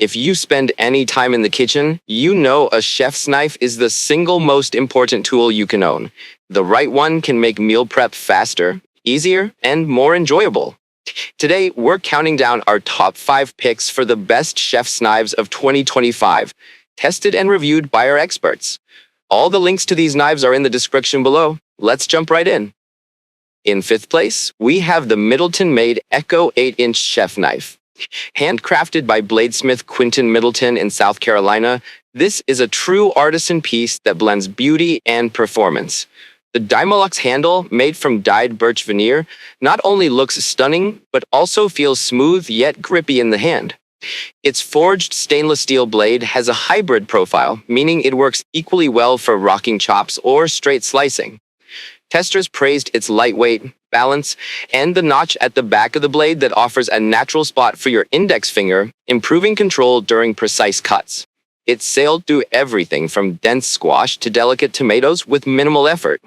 If you spend any time in the kitchen, you know a chef's knife is the single most important tool you can own. The right one can make meal prep faster, easier, and more enjoyable. Today, we're counting down our top 5 picks for the best chef's knives of 2025, tested and reviewed by our experts. All the links to these knives are in the description below. Let's jump right in. In 5th place, we have the Middleton-made Echo 8-inch chef knife. Handcrafted by bladesmith Quentin Middleton in South Carolina, this is a true artisan piece that blends beauty and performance. The Dymalox handle, made from dyed birch veneer, not only looks stunning, but also feels smooth yet grippy in the hand. Its forged stainless steel blade has a hybrid profile, meaning it works equally well for rocking chops or straight slicing. Testers praised its lightweight, balance, and the notch at the back of the blade that offers a natural spot for your index finger, improving control during precise cuts. It sailed through everything from dense squash to delicate tomatoes with minimal effort.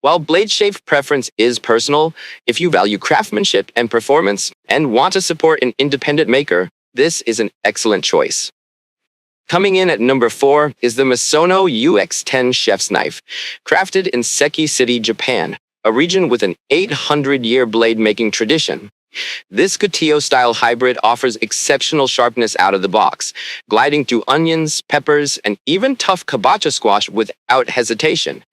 While blade shape preference is personal, if you value craftsmanship and performance and want to support an independent maker, this is an excellent choice. Coming in at number 4 is the Misono UX10 chef's knife, crafted in Seki City, Japan, a region with an 800-year blade-making tradition. This Kutillo-style hybrid offers exceptional sharpness out of the box, gliding through onions, peppers, and even tough kabocha squash without hesitation.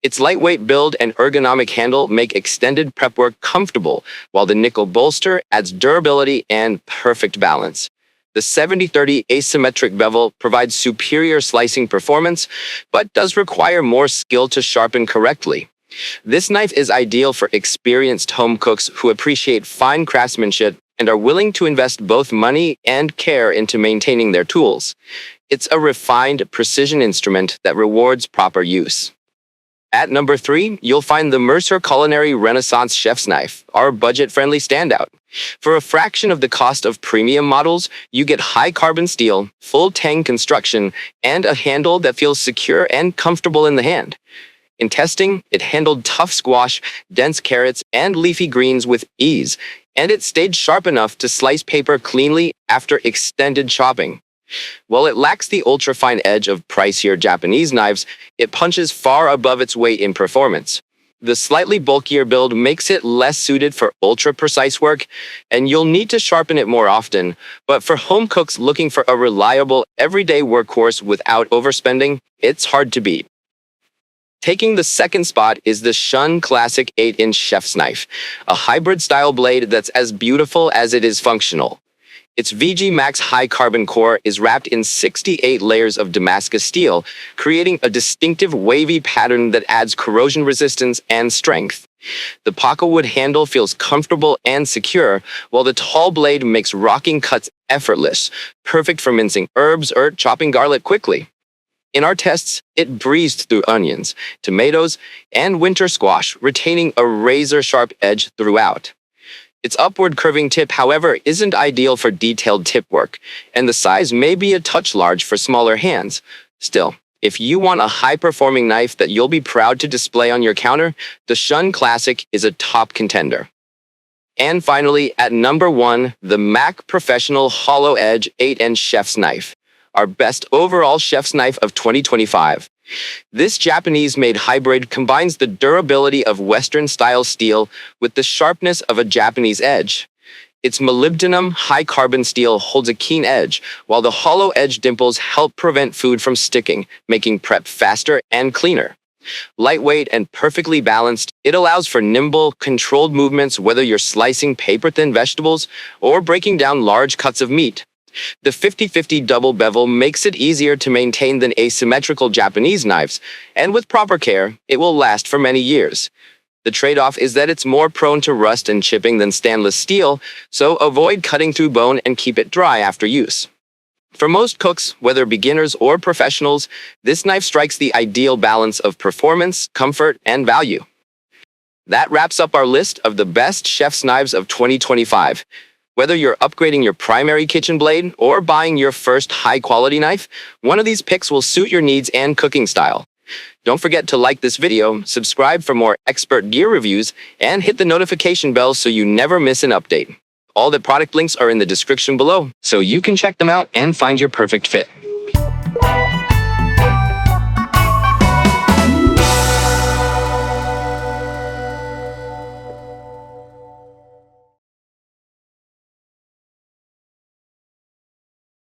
Its lightweight build and ergonomic handle make extended prep work comfortable, while the nickel bolster adds durability and perfect balance. The 70-30 asymmetric bevel provides superior slicing performance, but does require more skill to sharpen correctly. This knife is ideal for experienced home cooks who appreciate fine craftsmanship and are willing to invest both money and care into maintaining their tools. It's a refined, precision instrument that rewards proper use. At number 3, you'll find the Mercer Culinary Renaissance Chef's Knife, our budget-friendly standout. For a fraction of the cost of premium models, you get high-carbon steel, full-tang construction, and a handle that feels secure and comfortable in the hand. In testing, it handled tough squash, dense carrots, and leafy greens with ease, and it stayed sharp enough to slice paper cleanly after extended chopping. While it lacks the ultra-fine edge of pricier Japanese knives, it punches far above its weight in performance. The slightly bulkier build makes it less suited for ultra-precise work, and you'll need to sharpen it more often, but for home cooks looking for a reliable, everyday workhorse without overspending, it's hard to beat. Taking the 2nd spot is the Shun Classic 8-inch chef's knife, a hybrid-style blade that's as beautiful as it is functional. Its VG Max high-carbon core is wrapped in 68 layers of Damascus steel, creating a distinctive wavy pattern that adds corrosion resistance and strength. The pocket-wood handle feels comfortable and secure, while the tall blade makes rocking cuts effortless, perfect for mincing herbs or chopping garlic quickly. In our tests, it breezed through onions, tomatoes, and winter squash, retaining a razor-sharp edge throughout. Its upward curving tip, however, isn't ideal for detailed tip work, and the size may be a touch large for smaller hands. Still, if you want a high-performing knife that you'll be proud to display on your counter, the Shun Classic is a top contender. And finally, at number 1, the MAC Professional Hollow Edge 8-inch chef's knife, our best overall chef's knife of 2025. This Japanese-made hybrid combines the durability of Western-style steel with the sharpness of a Japanese edge. Its molybdenum high-carbon steel holds a keen edge, while the hollow edge dimples help prevent food from sticking, making prep faster and cleaner. Lightweight and perfectly balanced, it allows for nimble, controlled movements whether you're slicing paper-thin vegetables or breaking down large cuts of meat. The 50-50 double bevel makes it easier to maintain than asymmetrical Japanese knives, and with proper care, it will last for many years. The trade-off is that it's more prone to rust and chipping than stainless steel, so avoid cutting through bone and keep it dry after use. For most cooks, whether beginners or professionals, this knife strikes the ideal balance of performance, comfort, and value. That wraps up our list of the best chef's knives of 2025. Whether you're upgrading your primary kitchen blade or buying your first high-quality knife, one of these picks will suit your needs and cooking style. Don't forget to like this video, subscribe for more expert gear reviews, and hit the notification bell so you never miss an update. All the product links are in the description below, so you can check them out and find your perfect fit.